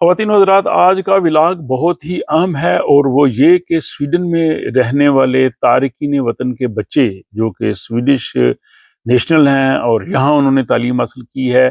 ख़वातीन व हज़रात, आज का व्लॉग बहुत ही अहम है और वो ये कि स्वीडन में रहने वाले तारकीन वतन के बच्चे जो कि स्वीडिश नेशनल हैं और यहाँ उन्होंने तालीम हासिल की है,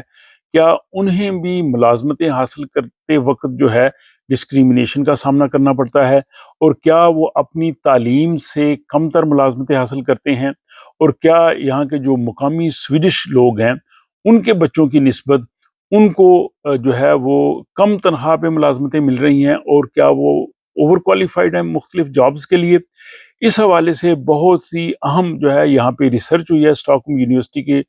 क्या उन्हें भी मुलाज़मतें हासिल करते वक्त जो है डिस्क्रिमिनेशन का सामना करना पड़ता है, और क्या वो अपनी तालीम से कमतर मुलाज़मतें हासिल करते हैं, और क्या यहाँ के जो मुकामी स्वीडिश लोग हैं उनके बच्चों की निस्बत उनको जो है वो कम तनख्वाह पे मुलाज़मतें मिल रही हैं, और क्या वो ओवर क्वालिफाइड हैं मुख्तलिफ जॉब्स के लिए। इस हवाले से बहुत सी अहम जो है यहाँ पे रिसर्च हुई है। स्टॉकहोम यूनिवर्सिटी के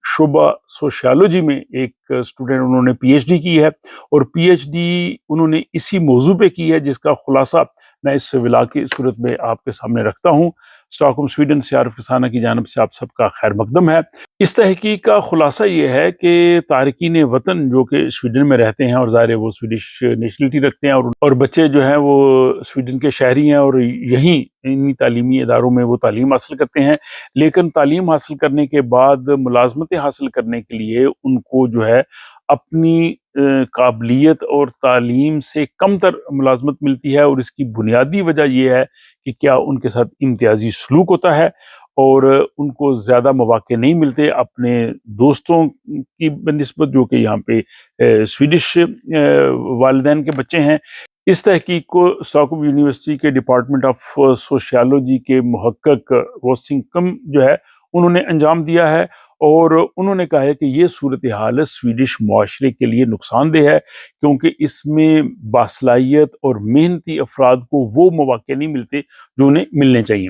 शोबा सोशियोलॉजी में एक स्टूडेंट उन्होंने पीएचडी की है, और पीएचडी उन्होंने इसी मौजू पे की है जिसका खुलासा मैं इस व्लॉग की सूरत में आपके सामने रखता हूँ। स्टॉकहोम स्वीडन से आरिफ रसाना की जानिब से आप सबका खैर मकदम है। इस तहकीक का खुलासा ये है कि तारकीन वतन जो कि स्वीडन में रहते हैं और ज़ाहिर है वो स्वीडिश नेशनलिटी रखते हैं, और बच्चे जो हैं वो स्वीडन के शहरी हैं और यहीं इन्हीं तालीमी इदारों में वो तालीम हासिल करते हैं, लेकिन तालीम हासिल करने के बाद मुलाजमतें हासिल करने के लिए उनको जो है अपनी काबिलियत और तालीम से कमतर मुलाजमत मिलती है, और इसकी बुनियादी वजह यह है कि क्या उनके साथ इम्तियाजी सलूक होता है और उनको ज़्यादा मौके नहीं मिलते अपने दोस्तों की बनिस्बत जो कि यहाँ पे स्वीडिश वालिदैन के बच्चे हैं। इस तहकीक को स्टॉकहोम यूनिवर्सिटी के डिपार्टमेंट ऑफ सोशियोलॉजी के मुहक्कक रोस्टिंगकम जो है उन्होंने अंजाम दिया है, और उन्होंने कहा है कि ये सूरत हाल स्वीडिश मुआशरे के लिए नुकसानदेह है, क्योंकि इसमें बासलाहियत और मेहनती अफराद को वो मौके नहीं मिलते जो उन्हें मिलने चाहिए।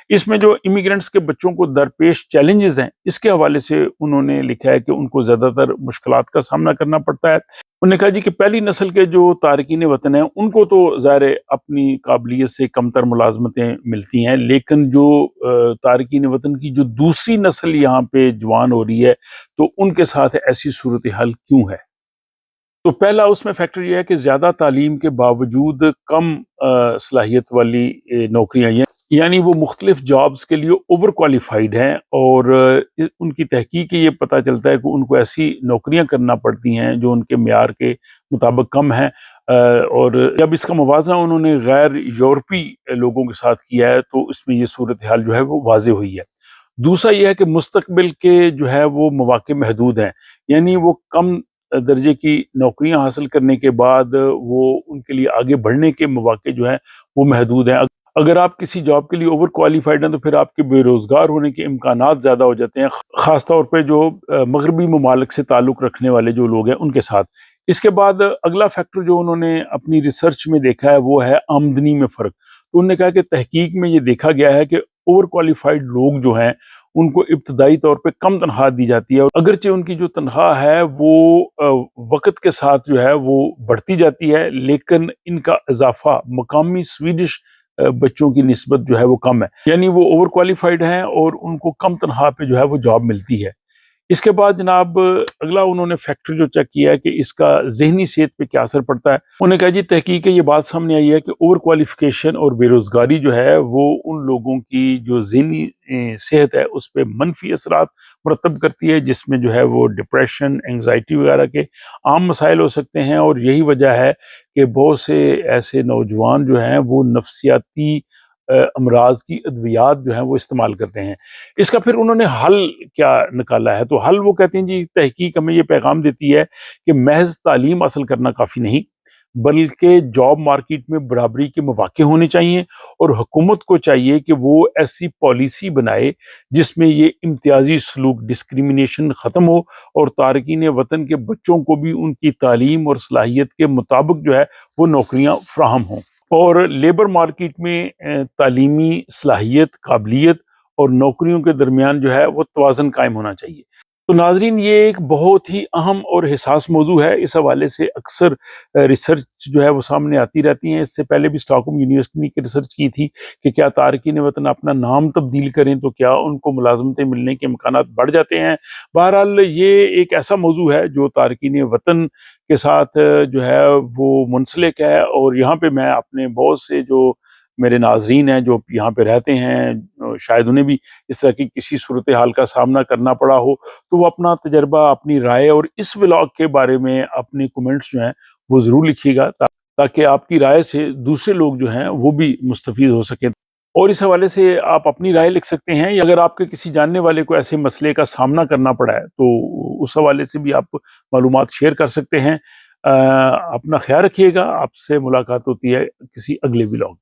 इसमें जो इमिग्रेंट्स के बच्चों को दरपेश चैलेंजेस हैं, इसके हवाले से उन्होंने लिखा है कि उनको ज़्यादातर मुश्किलात का सामना करना पड़ता है। उन्होंने कहा जी कि पहली नस्ल के जो तारकीन वतन हैं उनको तो ज़ाहिर है अपनी काबिलियत से कमतर मुलाजमतें मिलती हैं, लेकिन जो तारकीन वतन की जो दूसरी नस्ल यहाँ पे जवान हो रही है तो उनके साथ ऐसी सूरत हाल क्यों है। तो पहला उसमें फैक्टर यह है कि ज़्यादा तालीम के बावजूद कम सलाहियत वाली नौकरियाँ हैं, यानी वो मुख्तलिफ जॉब्स के लिए ओवर क्वालिफाइड हैं, और उनकी तहकीक ये पता चलता है कि उनको ऐसी नौकरियां करना पड़ती हैं जो उनके म्यार के मुताबिक कम हैं। और जब इसका मुवाजना उन्होंने गैर यूरोपी लोगों के साथ किया है तो इसमें ये सूरत हाल जो है वो वाज़ेह हुई है। दूसरा यह है कि मुस्तकबिल के जो है वो मौके महदूद हैं, यानी वो कम दर्जे की नौकरियां हासिल करने के बाद वो उनके लिए आगे बढ़ने के मौके जो हैं वो महदूद हैं। अगर आप किसी जॉब के लिए ओवर क्वालिफाइड हैं तो फिर आपके बेरोजगार होने के इम्कानात ज़्यादा हो जाते हैं, ख़ास तौर पे जो मगरबी ममालिक से ताल्लुक़ रखने वाले जो लोग हैं उनके साथ। इसके बाद अगला फैक्टर जो उन्होंने अपनी रिसर्च में देखा है वो है आमदनी में फ़र्क। तो उन्होंने कहा कि तहकीक में ये देखा गया है कि ओवर क्वालिफाइड लोग जो हैं उनको इब्तदाई तौर पे कम तनख्वाह दी जाती है, और अगरचे उनकी जो तनख्वाह है वो वक़्त के साथ जो है वो बढ़ती जाती है, लेकिन इनका इजाफा मकामी स्वीडिश बच्चों की निस्बत जो है वो कम है, यानी वो ओवर क्वालिफाइड हैं और उनको कम तनख्वाह पे जो है वो जॉब मिलती है। इसके बाद जनाब अगला उन्होंने फैक्टर जो चेक किया है कि इसका ज़हनी सेहत पे क्या असर पड़ता है। उन्होंने कहा जी तहकीक ये बात सामने आई है कि ओवर क्वालिफिकेशन और बेरोज़गारी जो है वो उन लोगों की जो ज़हनी सेहत है उस पे मनफी असरात मुरतब करती है, जिसमें जो है वो डिप्रेशन, एंग्जाइटी वगैरह के आम मसाइल हो सकते हैं, और यही वजह है कि बहुत से ऐसे नौजवान जो हैं वो नफ्सियाती अमराज की अद्वियात जो हैं वो इस्तेमाल करते हैं। इसका फिर उन्होंने हल क्या निकाला है, तो हल वो कहते हैं जी तहकीक हमें ये पैगाम देती है कि महज तालीम हासिल करना काफ़ी नहीं, बल्कि जॉब मार्केट में बराबरी के मौके होने चाहिए, और हुकूमत को चाहिए कि वो ऐसी पॉलिसी बनाए जिसमें ये इम्तियाजी सलूक डिस्क्रिमिनेशन ख़त्म हो, और तारकीन वतन के बच्चों को भी उनकी तालीम और सलाहियत के मुताबिक जो है वो नौकरियाँ फ्राहम हों, और लेबर मार्केट में तालीमी सलाहियत, काबिलियत और नौकरियों के दरमियान जो है वो तवाज़ुन कायम होना चाहिए। तो नाज़रीन, ये एक बहुत ही अहम और हिसास मौजू है। इस हवाले से अक्सर रिसर्च जो है वो सामने आती रहती हैं। इससे पहले भी स्टॉकहोम यूनिवर्सिटी ने रिसर्च की थी कि क्या तारकीन वतन अपना नाम तब्दील करें तो क्या उनको मुलाजमतें मिलने के इम्कानात बढ़ जाते हैं। बहरहाल ये एक ऐसा मौजू है जो तारकीन वतन के साथ जो है वो मुंसलिक है, और यहाँ पे मैं अपने बहुत से जो میرے ناظرین ہیں جو یہاں پہ رہتے ہیں، شاید انہیں بھی اس طرح کی کسی صورتحال کا سامنا کرنا پڑا ہو، تو وہ اپنا تجربہ، اپنی رائے اور اس ولاگ کے بارے میں اپنے کومنٹس جو ہیں وہ ضرور لکھیے گا، تاکہ آپ کی رائے سے دوسرے لوگ جو ہیں وہ بھی مستفید ہو سکیں۔ اور اس حوالے سے آپ اپنی رائے لکھ سکتے ہیں، یا اگر آپ کے کسی جاننے والے کو ایسے مسئلے کا سامنا کرنا پڑا ہے تو اس حوالے سے بھی آپ معلومات شیئر کر سکتے ہیں۔ اپنا خیال رکھیے گا، آپ سے ملاقات ہوتی ہے کسی اگلے ولاگ۔